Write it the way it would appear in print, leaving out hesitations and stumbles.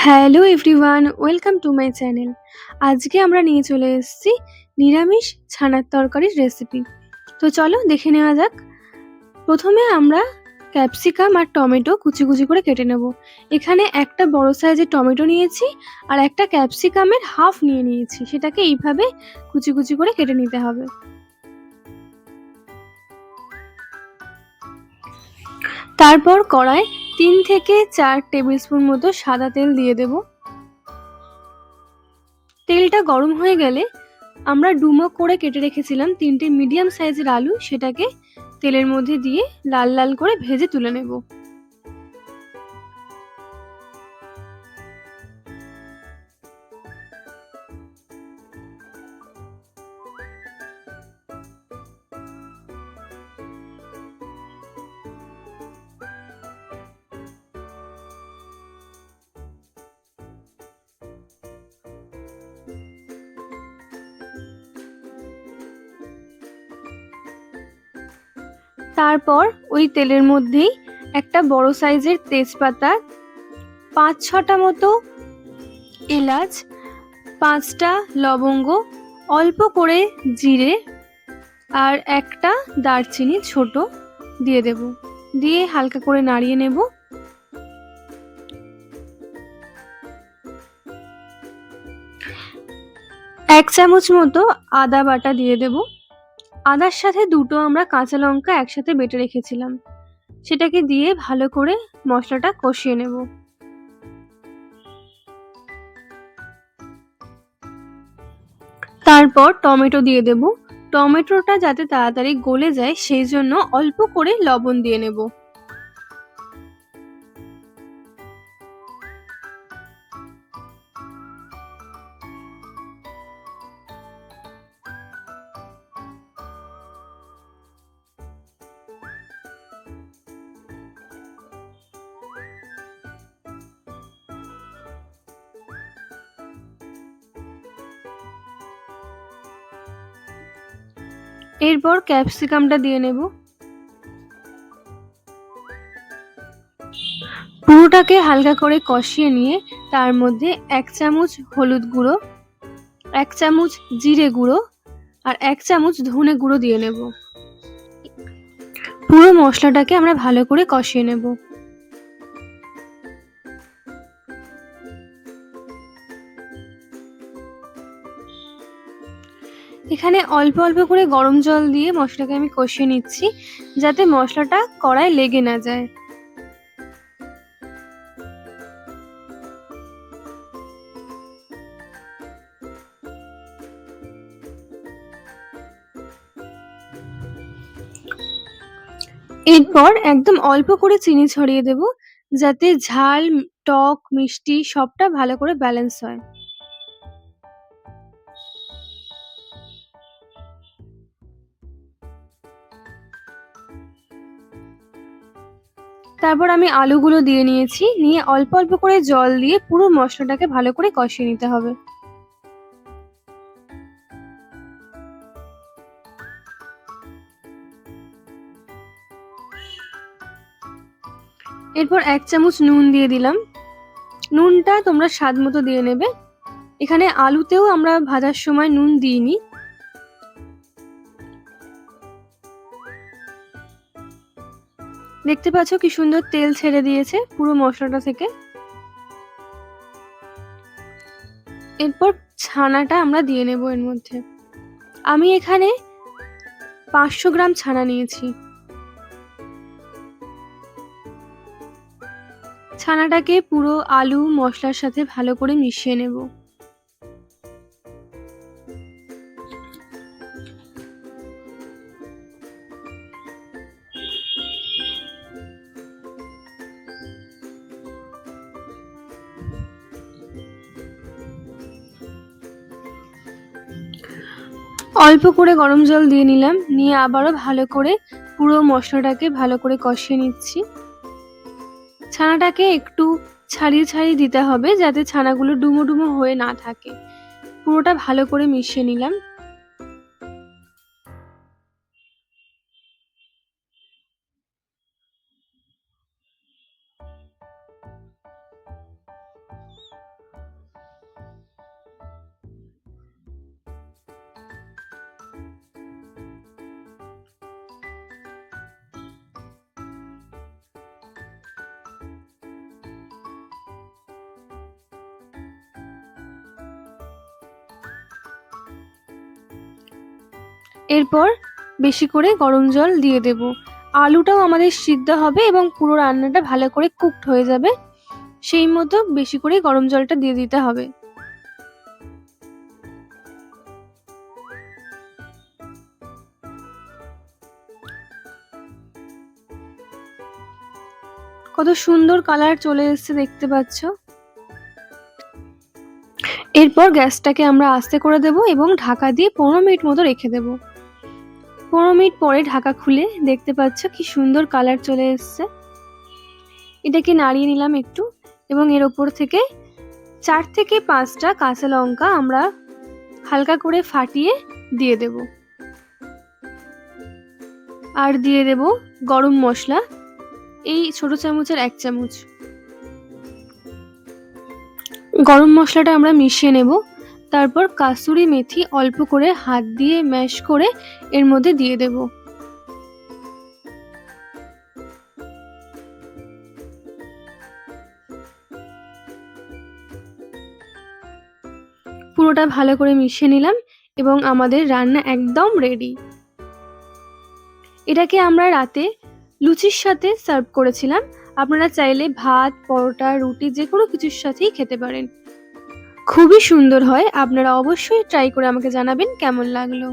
Hello everyone, welcome to my channel. আজকে আমরা নিয়ে চলে এসেছি নিরামিষ ছানার তরকারির রেসিপি। তো চলো দেখে নেওয়া যাক। প্রথমে আমরা ক্যাপসিকাম আর টমেটো কুচি কুচি করে কেটে নেব। এখানে একটা বড় সাইজের টমেটো নিয়েছি আর একটা ক্যাপসিকামের হাফ নিয়েছি, সেটাকে এইভাবে কুচি কুচি করে কেটে নিতে হবে। তারপর কড়ায় 3 থেকে 4 টেবিল স্পুন মতো সাদা তেল দিয়ে দেব। তেলটা গরম হয়ে গেলে আমরা ডুমো করে কেটে রেখেছিলাম 3টে মিডিয়াম সাইজের আলু, সেটাকে তেলের মধ্যে দিয়ে লাল লাল করে ভেজে তুলে নেব। তারপর ওই তেলের মধ্যেই একটা বড় সাইজের তেজপাতা, 5-6টা মতো এলাচ, 5টা লবঙ্গ, অল্প করে জিরে আর একটা দারচিনি ছোট দিয়ে দেব। দিয়ে হালকা করে নাড়িয়ে নেব। এক চামচ মতো আদা বাটা দিয়ে দেব। আদার সাথে দুটো আমরা কাঁচা লঙ্কা একসাথে বেটে রেখেছিলাম, সেটাকে দিয়ে ভালো করে মশলাটা কষিয়ে নেব। তারপর টমেটো দিয়ে দেব। টমেটোটা যাতে তাড়াতাড়ি গলে যায় সেই জন্য অল্প করে লবণ দিয়ে নেব। এরপর ক্যাপসিকামটা দিয়ে নেব। পুরোটাকে হালকা করে কষিয়ে নিয়ে তার মধ্যে 1 চামচ হলুদ গুঁড়ো, 1 চামচ জিরে গুঁড়ো আর 1 চামচ ধনে গুঁড়ো দিয়ে নেব। পুরো মশলাটাকে আমরা ভালো করে কষিয়ে নেব। এখানে অল্প অল্প করে গরম জল দিয়ে মশলাকে আমি কষিয়ে নিচ্ছি, যাতে মশলাটা কড়ায় লেগে না যায়। এরপর একদম অল্প করে চিনি ছড়িয়ে দেব, যাতে ঝাল, টক, মিষ্টি সবটা ভালো করে ব্যালেন্স হয়। তারপর আমি আলুগুলো দিয়ে নিয়েছি, নিয়ে অল্প অল্প করে জল দিয়ে পুরো মশলাটাকে ভালো করে কষিয়ে নিতে হবে। এরপর 1 চামচ নুন দিয়ে দিলাম। নুনটা তোমরা স্বাদ মতো দিয়ে নেবে। এখানে আলুতেও আমরা ভাজার সময় নুন দিইনি। দেখতে পাচ্ছ কি সুন্দর তেল ছেড়ে দিয়েছে পুরো মশলাটা থেকে। এরপর ছানাটা আমরা দিয়ে নেব এর মধ্যে। আমি এখানে 500 গ্রাম ছানা নিয়েছি। ছানাটাকে পুরো আলু মশলার সাথে ভালো করে মিশিয়ে নেব। অল্প করে গরম জল দিয়ে নিলাম, নিয়ে আবারও ভালো করে পুরো মশলাটাকে ভালো করে কষিয়ে নিচ্ছি। ছানাটাকে একটু ছাড়িয়ে ছাড়িয়ে দিতে হবে, যাতে ছানাগুলো ডুমো ডুমো হয়ে না থাকে। পুরোটা ভালো করে মিশিয়ে নিলাম। এরপর বেশি করে গরম জল দিয়ে দেব। আলুটাও আমাদের সিদ্ধ হবে এবং পুরো রান্নাটা ভালো করে কুকড হয়ে যাবে, সেই মতো বেশি করে গরম জলটা দিয়ে দিতে হবে। কত সুন্দর কালার চলে এসেছে দেখতে পাচ্ছ। এরপর গ্যাসটাকে আমরা আস্তে করে দেব এবং ঢাকা দিয়ে 15 মিনিট মতো রেখে দেব। 15 মিনিট পরে ঢাকা খুলে দেখতে পাচ্ছ কি সুন্দর কালার চলে এসেছে। এটাকে নাড়িয়ে নিলাম একটু এবং এর ওপর থেকে 4 থেকে 5টা কাঁচা লঙ্কা আমরা হালকা করে ফাটিয়ে দিয়ে দেব। আর দিয়ে দেব গরম মশলা, এই ছোট চামচের 1 চামচ। গরম মশলাটা আমরা মিশিয়ে নেব। তারপর কাসুরি মেথি অল্প করে হাত দিয়ে ম্যাশ করে এর মধ্যে দিয়ে দেব। পুরোটা ভালো করে মিশিয়ে নিলাম এবং আমাদের রান্না একদম রেডি। এটাকে আমরা রাতে লুচির সাথে সার্ভ করেছিলাম। আপনারা চাইলে ভাত, পরোটা, রুটি যে কোনো কিছুর সাথেই খেতে পারেন। খুবই সুন্দর হয়, আপনারা অবশ্যই ট্রাই করে আমাকে জানাবেন কেমন লাগলো।